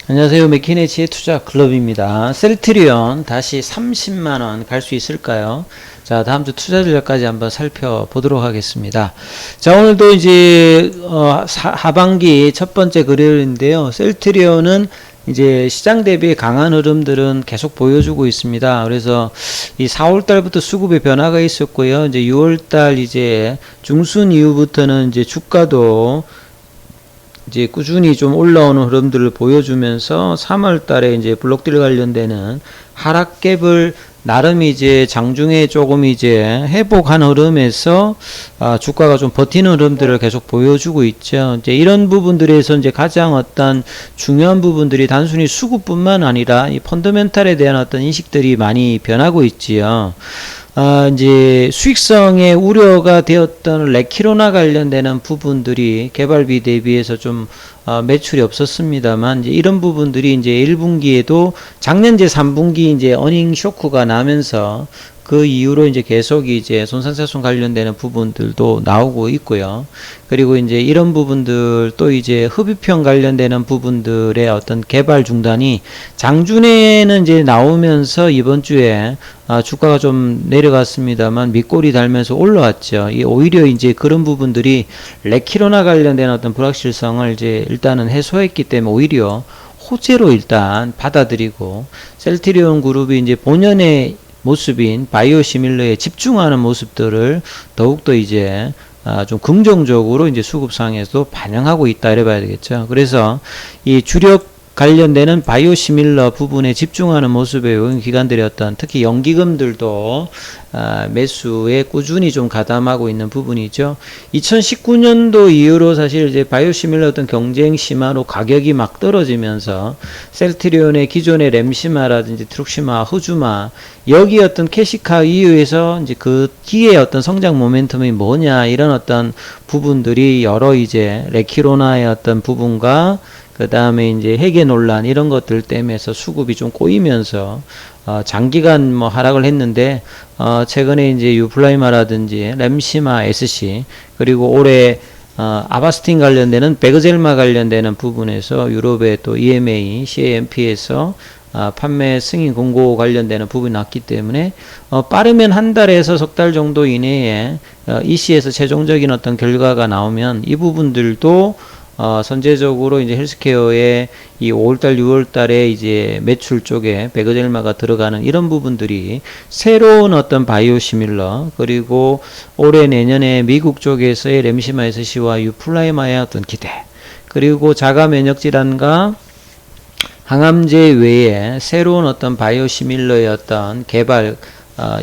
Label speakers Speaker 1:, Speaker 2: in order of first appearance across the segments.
Speaker 1: 안녕하세요. 맥키네치의 투자 클럽입니다. 셀트리온 다시 30만원 갈 수 있을까요? 자, 다음 주 투자 전략까지 한번 살펴보도록 하겠습니다. 자, 오늘도 이제 하반기 첫 번째 금요일인데요. 셀트리온은 이제 시장 대비 강한 흐름들은 계속 보여주고 있습니다. 그래서 이 4월 달부터 수급의 변화가 있었고요. 이제 6월 달 이제 중순 이후부터는 이제 주가도 이제 꾸준히 좀 올라오는 흐름들을 보여주면서 3월 달에 이제 블록딜 관련되는 하락갭을 나름 이제 장중에 조금 이제 회복한 흐름에서 주가가 좀 버티는 흐름들을 계속 보여주고 있죠. 이제 이런 부분들에서 이제 가장 어떤 중요한 부분들이 단순히 수급뿐만 아니라 이 펀더멘탈에 대한 어떤 인식들이 많이 변하고 있지요. 이제 수익성에 우려가 되었던 레키로나 관련되는 부분들이 개발비 대비해서 좀 매출이 없었습니다만, 이제 이런 부분들이 이제 1분기에도 작년 제 3분기 이제 어닝 쇼크가 나면서 그 이후로 이제 계속 이제 손상차손 관련되는 부분들도 나오고 있고요. 그리고 이제 이런 부분들 또 이제 흡입형 관련되는 부분들의 어떤 개발 중단이 장중에는 이제 나오면서 이번 주에 주가가 좀 내려갔습니다만 밑골이 달면서 올라왔죠. 오히려 이제 그런 부분들이 레키로나 관련된 어떤 불확실성을 이제 일단은 해소했기 때문에 오히려 호재로 일단 받아들이고 셀트리온 그룹이 이제 본연의 모습인 바이오시밀러에 집중하는 모습들을 더욱더 이제 좀 긍정적으로 이제 수급상에서도 반영하고 있다 이래 봐야 되겠죠. 그래서 이 주력 관련되는 바이오시밀러 부분에 집중하는 모습의 기관들의 어떤 특히 연기금들도 매수에 꾸준히 좀 가담하고 있는 부분이죠. 2019년도 이후로 사실 이제 바이오시밀러 어떤 경쟁 심화로 가격이 막 떨어지면서 셀트리온의 기존의 램시마라든지 트룩시마, 흐주마 여기 어떤 캐시카 이후에서 이제 그 뒤에 어떤 성장 모멘텀이 뭐냐 이런 어떤 부분들이 여러 이제 레키로나의 어떤 부분과 그 다음에 이제 회계 논란 이런 것들 때문에 수급이 좀 꼬이면서 장기간 뭐 하락을 했는데 최근에 이제 유플라이마라든지 램시마 SC 그리고 올해 아바스틴 관련되는 베그젤마 관련되는 부분에서 유럽의 또 EMA, CAMP에서 판매 승인 공고 관련되는 부분이 났기 때문에 빠르면 한 달에서 석 달 정도 이내에 EC에서 최종적인 어떤 결과가 나오면 이 부분들도 선제적으로 이제 헬스케어의 이 5월달, 6월달에 이제 매출 쪽에 베그젤마가 들어가는 이런 부분들이 새로운 어떤 바이오시밀러 그리고 올해 내년에 미국 쪽에서의 램시마 SC와 유플라이마의 어떤 기대 그리고 자가 면역 질환과 항암제 외에 새로운 어떤 바이오시밀러의 어떤 개발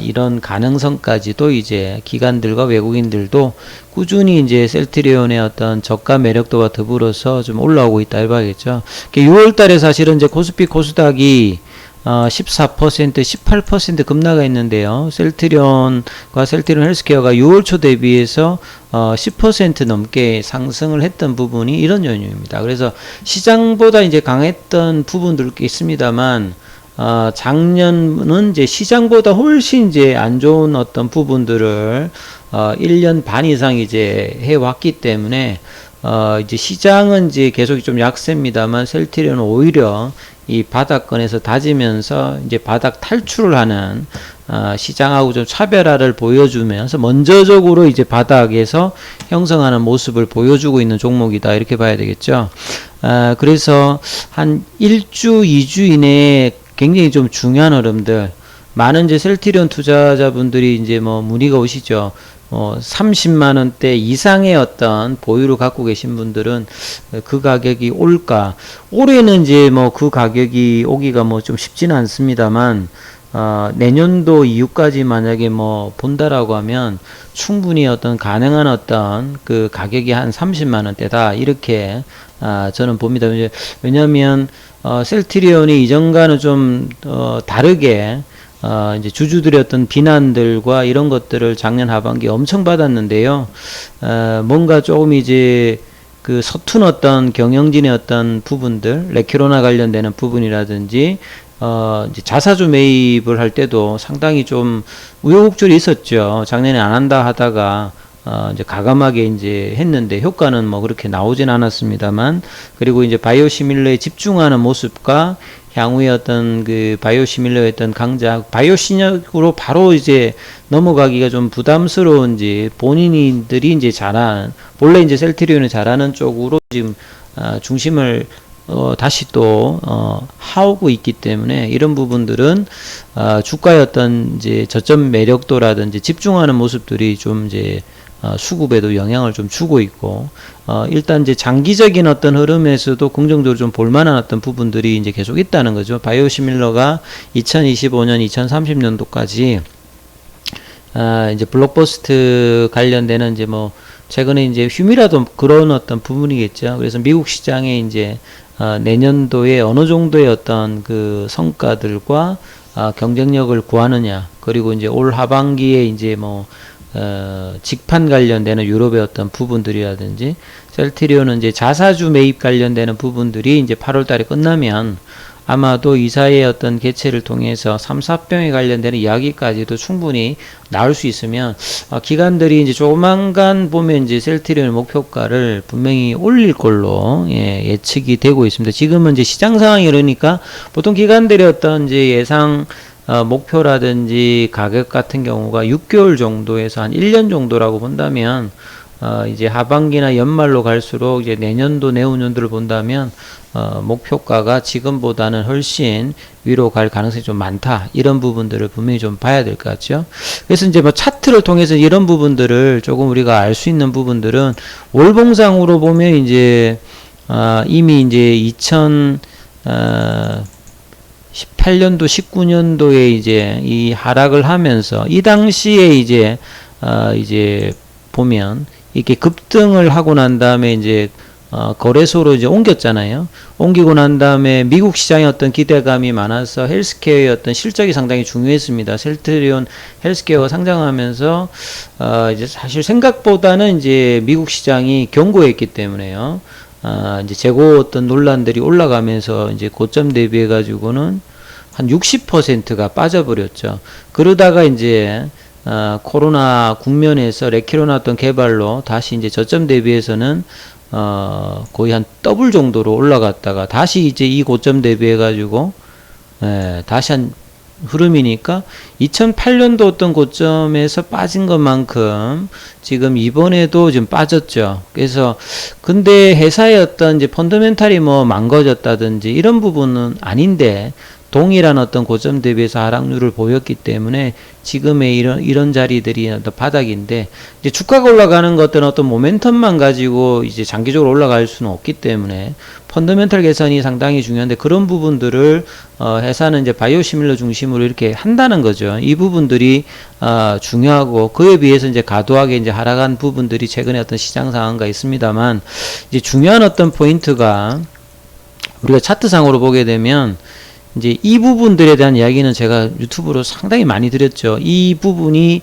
Speaker 1: 이런 가능성까지도 이제 기관들과 외국인들도 꾸준히 이제 셀트리온의 어떤 저가 매력도와 더불어서 좀 올라오고 있다 해봐야겠죠. 6월 달에 사실은 이제 코스피 코스닥이 14%, 18% 급락가 있는데요. 셀트리온과 셀트리온 헬스케어가 6월 초 대비해서 10% 넘게 상승을 했던 부분이 이런 연유입니다. 그래서 시장보다 이제 강했던 부분들도 있습니다만 작년은 이제 시장보다 훨씬 이제 안 좋은 어떤 부분들을 1년 반 이상 이제 해왔기 때문에 이제 시장은 이제 계속 좀 약세입니다만 셀트리온은 오히려 이 바닥권에서 다지면서 이제 바닥 탈출을 하는 시장하고 좀 차별화를 보여주면서 먼저적으로 이제 바닥에서 형성하는 모습을 보여주고 있는 종목이다 이렇게 봐야 되겠죠. 그래서 한 1주, 2주 이내에 굉장히 좀 중요한 흐름들 많은 이제 셀트리온 투자자분들이 이제 뭐 문의가 오시죠. 30만원대 이상의 어떤 보유를 갖고 계신 분들은 그 가격이 올까? 올해는 이제 뭐 그 가격이 오기가 뭐 좀 쉽지는 않습니다만, 내년도 이후까지 만약에 뭐 본다라고 하면 충분히 어떤 가능한 어떤 그 가격이 한 30만원대다. 이렇게, 저는 봅니다. 왜냐면, 셀트리온이 이전과는 좀, 다르게, 이제 주주들의 어떤 비난들과 이런 것들을 작년 하반기 엄청 받았는데요. 뭔가 조금 이제 그 서툰 어떤 경영진의 어떤 부분들, 레키로나 관련되는 부분이라든지, 이제 자사주 매입을 할 때도 상당히 좀 우여곡절이 있었죠. 작년에 안 한다 하다가, 이제 가감하게 이제 했는데 효과는 뭐 그렇게 나오진 않았습니다만, 그리고 이제 바이오시밀러에 집중하는 모습과 향후에 어떤 그 바이오시밀러의 어떤 강작, 바이오신약으로 바로 이제 넘어가기가 좀 부담스러운지 본인들이 이제 잘한, 본래 이제 셀트리온이 잘하는 쪽으로 지금 중심을 다시 또 하고 있기 때문에 이런 부분들은 주가의 어떤 이제 저점 매력도라든지 집중하는 모습들이 좀 이제 수급에도 영향을 좀 주고 있고, 일단 이제 장기적인 어떤 흐름에서도 긍정적으로 좀 볼만한 어떤 부분들이 이제 계속 있다는 거죠. 바이오시밀러가 2025년, 2030년도까지 이제 블록버스트 관련되는 이제 뭐 최근에 이제 휴미라도 그런 어떤 부분이겠죠. 그래서 미국 시장에 이제 내년도에 어느 정도의 어떤 그 성과들과 경쟁력을 구하느냐, 그리고 이제 올 하반기에 이제 뭐 직판 관련되는 유럽의 어떤 부분들이라든지, 셀트리온은 이제 자사주 매입 관련되는 부분들이 이제 8월 달에 끝나면 아마도 이사의 어떤 개최를 통해서 3, 4병에 관련되는 이야기까지도 충분히 나올 수 있으면, 기관들이 이제 조만간 보면 이제 셀트리온의 목표가를 분명히 올릴 걸로 예측이 되고 있습니다. 지금은 이제 시장 상황이 이러니까 보통 기관들의 어떤 이제 예상 목표라든지 가격 같은 경우가 6개월 정도에서 한 1년 정도라고 본다면, 이제 하반기나 연말로 갈수록 이제 내년도, 내후년도를 본다면, 목표가가 지금보다는 훨씬 위로 갈 가능성이 좀 많다. 이런 부분들을 분명히 좀 봐야 될 것 같죠. 그래서 이제 뭐 차트를 통해서 이런 부분들을 조금 우리가 알 수 있는 부분들은, 월봉상으로 보면 이제, 이미 이제 18년도, 19년도에 이제 이 하락을 하면서 이 당시에 이제 보면 이렇게 급등을 하고 난 다음에 이제 거래소로 이제 옮겼잖아요. 옮기고 난 다음에 미국 시장에 어떤 기대감이 많아서 헬스케어의 어떤 실적이 상당히 중요했습니다. 셀트리온 헬스케어가 상장하면서 이제 사실 생각보다는 이제 미국 시장이 견고했기 때문에요. 이제 재고 어떤 논란들이 올라가면서 이제 고점 대비해 가지고는 한 60%가 빠져버렸죠. 그러다가 이제 코로나 국면에서 레키로나 어떤 개발로 다시 이제 저점 대비해서는 거의 한 더블 정도로 올라갔다가 다시 이제 이 고점 대비해 가지고 다시 한 흐름이니까 2008년도 어떤 고점에서 빠진 것만큼 지금 이번에도 좀 빠졌죠. 그래서 근데 회사의 어떤 이제 펀더멘탈이 뭐 망가졌다든지 이런 부분은 아닌데, 동일한 어떤 고점 대비해서 하락률을 보였기 때문에 지금의 이런 자리들이 어떤 바닥인데, 이제 주가가 올라가는 것들은 어떤 모멘텀만 가지고 이제 장기적으로 올라갈 수는 없기 때문에 펀더멘탈 개선이 상당히 중요한데, 그런 부분들을 회사는 이제 바이오시밀러 중심으로 이렇게 한다는 거죠. 이 부분들이 중요하고, 그에 비해서 이제 과도하게 이제 하락한 부분들이 최근에 어떤 시장 상황과 있습니다만, 이제 중요한 어떤 포인트가 우리가 차트상으로 보게 되면 이제 이 부분들에 대한 이야기는 제가 유튜브로 상당히 많이 드렸죠. 이 부분이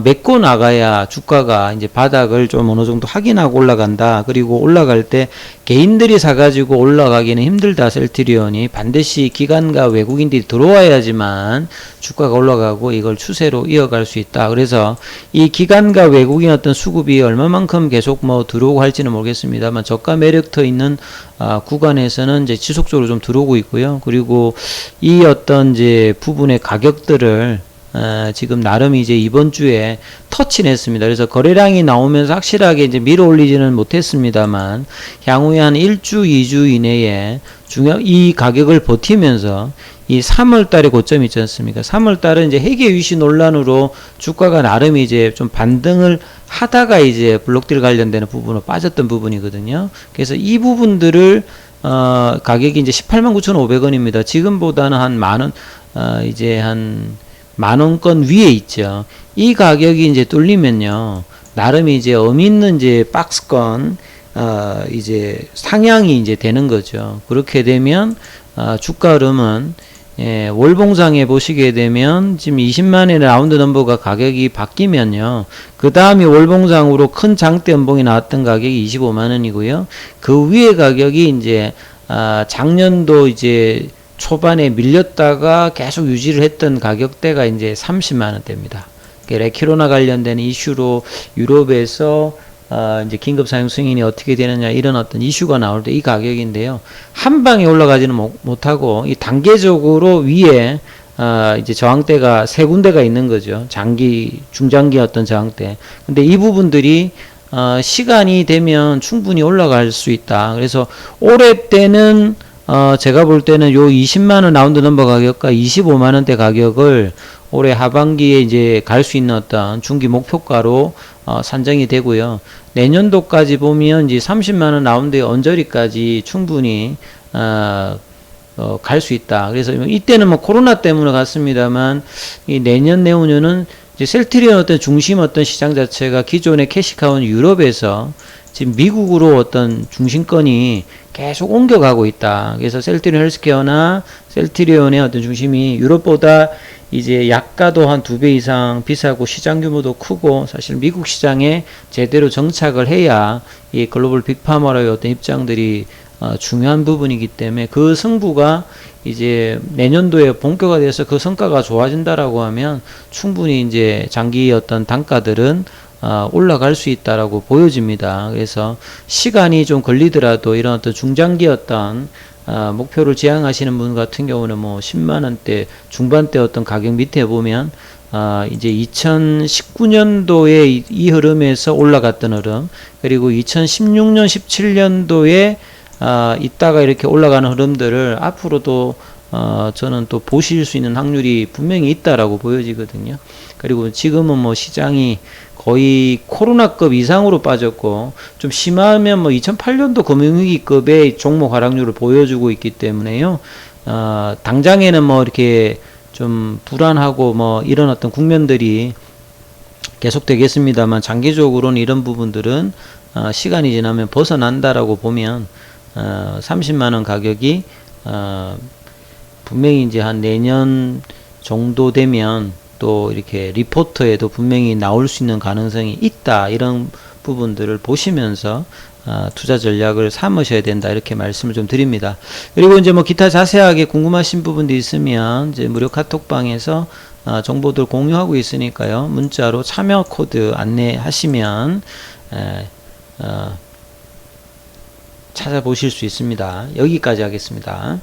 Speaker 1: 메꿔 나가야 주가가 이제 바닥을 좀 어느 정도 확인하고 올라간다. 그리고 올라갈 때 개인들이 사가지고 올라가기는 힘들다. 셀트리온이 반드시 기관과 외국인들이 들어와야지만 주가가 올라가고 이걸 추세로 이어갈 수 있다. 그래서 이 기관과 외국인 어떤 수급이 얼마만큼 계속 뭐 들어오고 할지는 모르겠습니다만, 저가 매력터 있는 구간에서는 이제 지속적으로 좀 들어오고 있고요. 그리고 이 어떤 이제 부분의 가격들을 지금 나름 이제 이번 주에 터치했습니다. 그래서 거래량이 나오면서 확실하게 이제 밀어 올리지는 못했습니다만, 향후에 한 1주, 2주 이내에 이 가격을 버티면서 이 3월 달에 고점이 있지 않습니까? 3월 달은 이제 회계 유시 논란으로 주가가 나름 이제 좀 반등을 하다가 이제 블록딜 관련되는 부분으로 빠졌던 부분이거든요. 그래서 이 부분들을 가격이 이제 189,500원입니다. 지금보다는 한 만원, 이제 한 만원권 위에 있죠. 이 가격이 이제 뚫리면요, 나름 이제 있는 이제 박스권, 이제 상향이 이제 되는 거죠. 그렇게 되면, 주가 흐름은, 월봉상에 보시게 되면, 지금 20만원의 라운드 넘버가 가격이 바뀌면요, 그 다음에 월봉상으로 큰 장대 연봉이 나왔던 가격이 25만원이고요. 그 위에 가격이 이제, 작년도 이제, 초반에 밀렸다가 계속 유지를 했던 가격대가 이제 30만원대입니다. 레키로나 관련된 이슈로 유럽에서 이제 긴급 사용 승인이 어떻게 되느냐 이런 어떤 이슈가 나올 때 이 가격인데요. 한 방에 올라가지는 못하고 이 단계적으로 위에 이제 저항대가 세 군데가 있는 거죠. 장기, 중장기 어떤 저항대. 근데 이 부분들이 시간이 되면 충분히 올라갈 수 있다. 그래서 올해 때는 제가 볼 때는 요 20만원 라운드 넘버 가격과 25만원대 가격을 올해 하반기에 이제 갈 수 있는 어떤 중기 목표가로 산정이 되고요. 내년도까지 보면 이제 30만원 라운드의 언저리까지 충분히 갈 수 있다. 그래서 이때는 뭐 코로나 때문에 갔습니다만 이 내년 내후년은 이제 셀트리온 어떤 중심 어떤 시장 자체가 기존의 캐시카운 유럽에서 지금 미국으로 어떤 중심권이 계속 옮겨가고 있다. 그래서 셀트리온 헬스케어나 셀트리온의 어떤 중심이 유럽보다 이제 약가도 한 2배 이상 비싸고 시장 규모도 크고 사실 미국 시장에 제대로 정착을 해야 이 글로벌 빅파머의 어떤 입장들이 중요한 부분이기 때문에 그 승부가 이제 내년도에 본격화돼서 그 성과가 좋아진다라고 하면 충분히 이제 장기 어떤 단가들은 올라갈 수 있다라고 보여집니다. 그래서 시간이 좀 걸리더라도 이런 어떤 중장기 어떤 목표를 지향하시는 분 같은 경우는 뭐 10만원대 중반대 어떤 가격 밑에 보면 이제 2019년도에 이 흐름에서 올라갔던 흐름, 그리고 2016년 17년도에 있다가 이렇게 올라가는 흐름들을 앞으로도 저는 또 보실 수 있는 확률이 분명히 있다라고 보여지거든요. 그리고 지금은 뭐 시장이 거의 코로나급 이상으로 빠졌고, 좀 심하면 뭐 2008년도 금융위기급의 종목 하락률을 보여주고 있기 때문에요. 당장에는 뭐 이렇게 좀 불안하고 뭐 이런 어떤 국면들이 계속 되겠습니다만, 장기적으로는 이런 부분들은 시간이 지나면 벗어난다라고 보면 30만원 가격이 분명히 이제 한 내년 정도 되면 또 이렇게 리포터에도 분명히 나올 수 있는 가능성이 있다, 이런 부분들을 보시면서 투자 전략을 삼으셔야 된다, 이렇게 말씀을 좀 드립니다. 그리고 이제 뭐 기타 자세하게 궁금하신 부분도 있으면 이제 무료 카톡방에서 정보들 공유하고 있으니까요, 문자로 참여 코드 안내하시면 찾아보실 수 있습니다. 여기까지 하겠습니다.